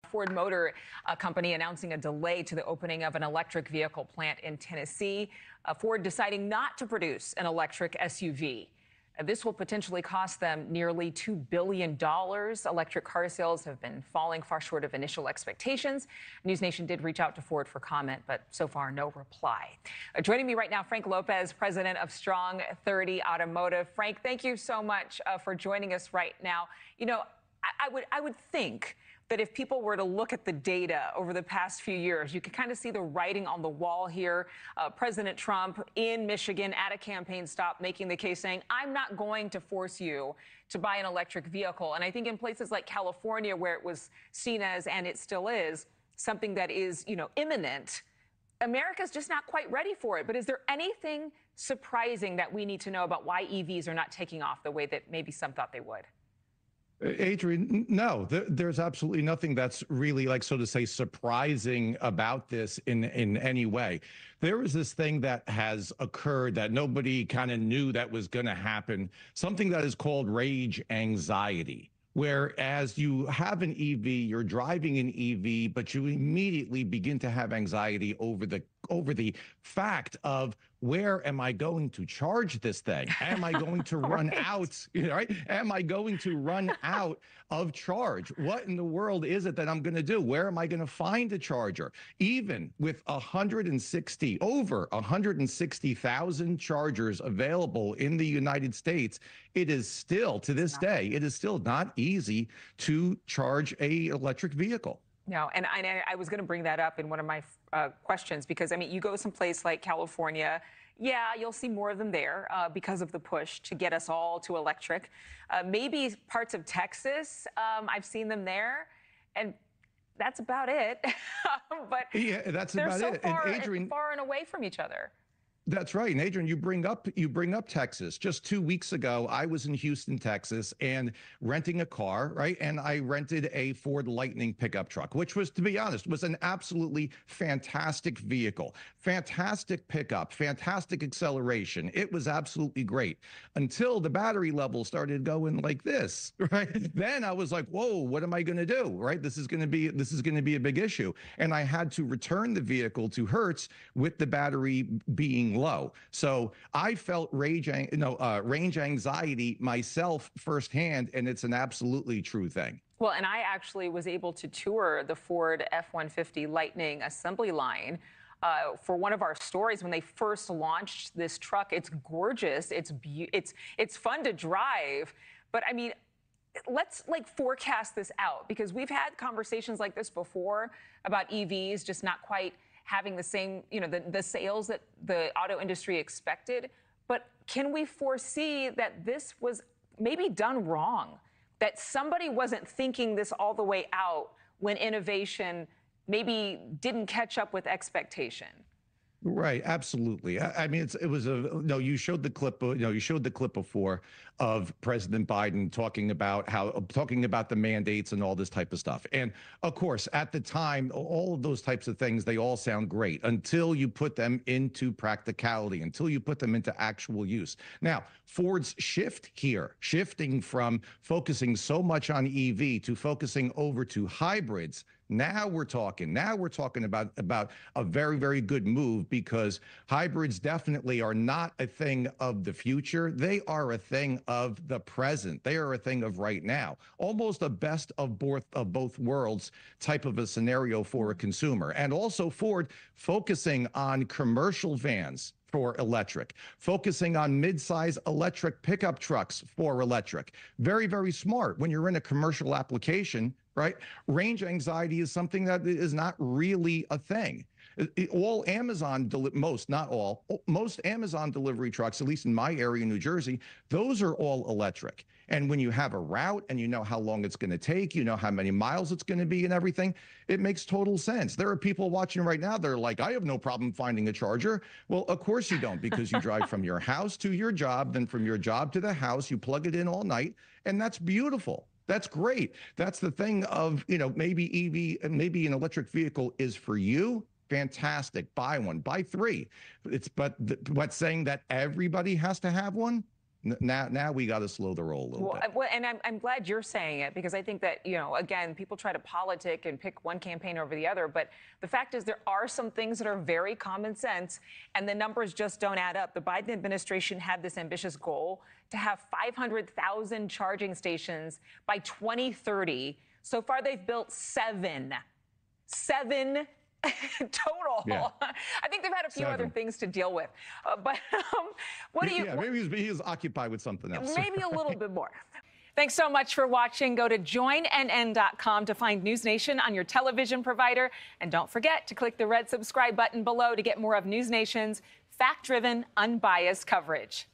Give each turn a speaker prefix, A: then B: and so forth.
A: Ford Motor Company announcing a delay to the opening of an electric vehicle plant in Tennessee. Ford deciding not to produce an electric SUV. This will potentially cost them nearly $2 billion. Electric car sales have been falling far short of initial expectations. News Nation did reach out to Ford for comment, but so far no reply. Joining me right now, Frank Lopez, president of Strong 30 Automotive. Frank, thank you so much for joining us right now. You know, I would think that if people were to look at the data over the past few years, you could kind of see the writing on the wall here. President Trump in Michigan at a campaign stop making the case saying, I'm not going to force you to buy an electric vehicle. And I think in places like California, where it was seen as, and it still is, something that is, imminent, America's just not quite ready for it. But is there anything surprising that we need to know about why EVs are not taking off the way that maybe some thought they would?
B: Adrian, no, there's absolutely nothing that's really, like, so to say, surprising about this in any way. There is this thing that has occurred that nobody kind of knew that was going to happen, something that is called rage anxiety. Whereas you have an EV, you're driving an EV, but you immediately begin to have anxiety over the fact of, where am I going to charge this thing? Am I going to run out? Right? Am I going to run out of charge? What in the world is it that I'm going to do? Where am I going to find a charger? Even with over 160,000 chargers available in the United States, it is still, to this day, it is still not easy to charge a electric vehicle.
A: No, and I was going to bring that up in one of my questions, because, I mean, you go someplace like California, yeah, you'll see more of them there because of the push to get us all to electric. Maybe parts of Texas, I've seen them there, and that's about it. But
B: yeah, that's
A: they're
B: about
A: so
B: it.
A: far,
B: And Adrian,
A: far and away from each other.
B: That's right. And Adrian, you bring up Texas. Just 2 weeks ago, I was in Houston, Texas, and renting a car, right? And I rented a Ford Lightning pickup truck, which was, to be honest, was an absolutely fantastic vehicle. Fantastic pickup, fantastic acceleration. It was absolutely great until the battery level started going like this, right? Then I was like, whoa, what am I going to do? Right? This is going to be a big issue. And I had to return the vehicle to Hertz with the battery being low. So I felt range anxiety myself firsthand, and it's an absolutely true thing.
A: Well, and I actually was able to tour the Ford F-150 Lightning assembly line for one of our stories when they first launched this truck. It's gorgeous. It's fun to drive. But I mean, let's forecast this out, because we've had conversations like this before about EVs just not quite having the same, the sales that the auto industry expected. But can we foresee that this was maybe done wrong? That somebody wasn't thinking this all the way out when innovation maybe didn't catch up with expectation?
B: Right, absolutely. I mean, you showed the clip before of President Biden talking about the mandates and all this type of stuff. And of course, at the time, all of those types of things, they all sound great until you put them into practicality, until you put them into actual use. Now, Ford's shifting from focusing so much on EV to focusing over to hybrids. Now we're talking about a very, very good move, because hybrids definitely are not a thing of the future. They are a thing of the present. They are a thing of right now. Almost a best of both worlds type of a scenario for a consumer. And also Ford focusing on commercial vans for electric, focusing on mid-size electric pickup trucks for electric. Very, very smart. When you're in a commercial application, right? Range anxiety is something that is not really a thing. All Amazon, most Amazon delivery trucks, at least in my area, New Jersey, those are all electric. And when you have a route and you know how long it's going to take, you know how many miles it's going to be and everything, it makes total sense. There are people watching right now, they're like, I have no problem finding a charger. Well, of course you don't, because you drive from your house to your job, then from your job to the house, you plug it in all night, and that's beautiful. That's great. That's the thing of, maybe EV and maybe an electric vehicle is for you. Fantastic. Buy one, buy three. But saying that everybody has to have one, Now we got to slow the roll a little bit.
A: Well, and I'm glad you're saying it, because I think that, again, people try to politic and pick one campaign over the other. But the fact is, there are some things that are very common sense, and the numbers just don't add up. The Biden administration had this ambitious goal to have 500,000 charging stations by 2030. So far, they've built seven total.
B: Yeah.
A: I think they've had a few other things to deal with. But what do you?
B: Yeah, maybe he was occupied with something else.
A: Maybe a little bit more. Thanks so much for watching. Go to joinnn.com to find News Nation on your television provider. And don't forget to click the red subscribe button below to get more of News Nation's fact-driven, unbiased coverage.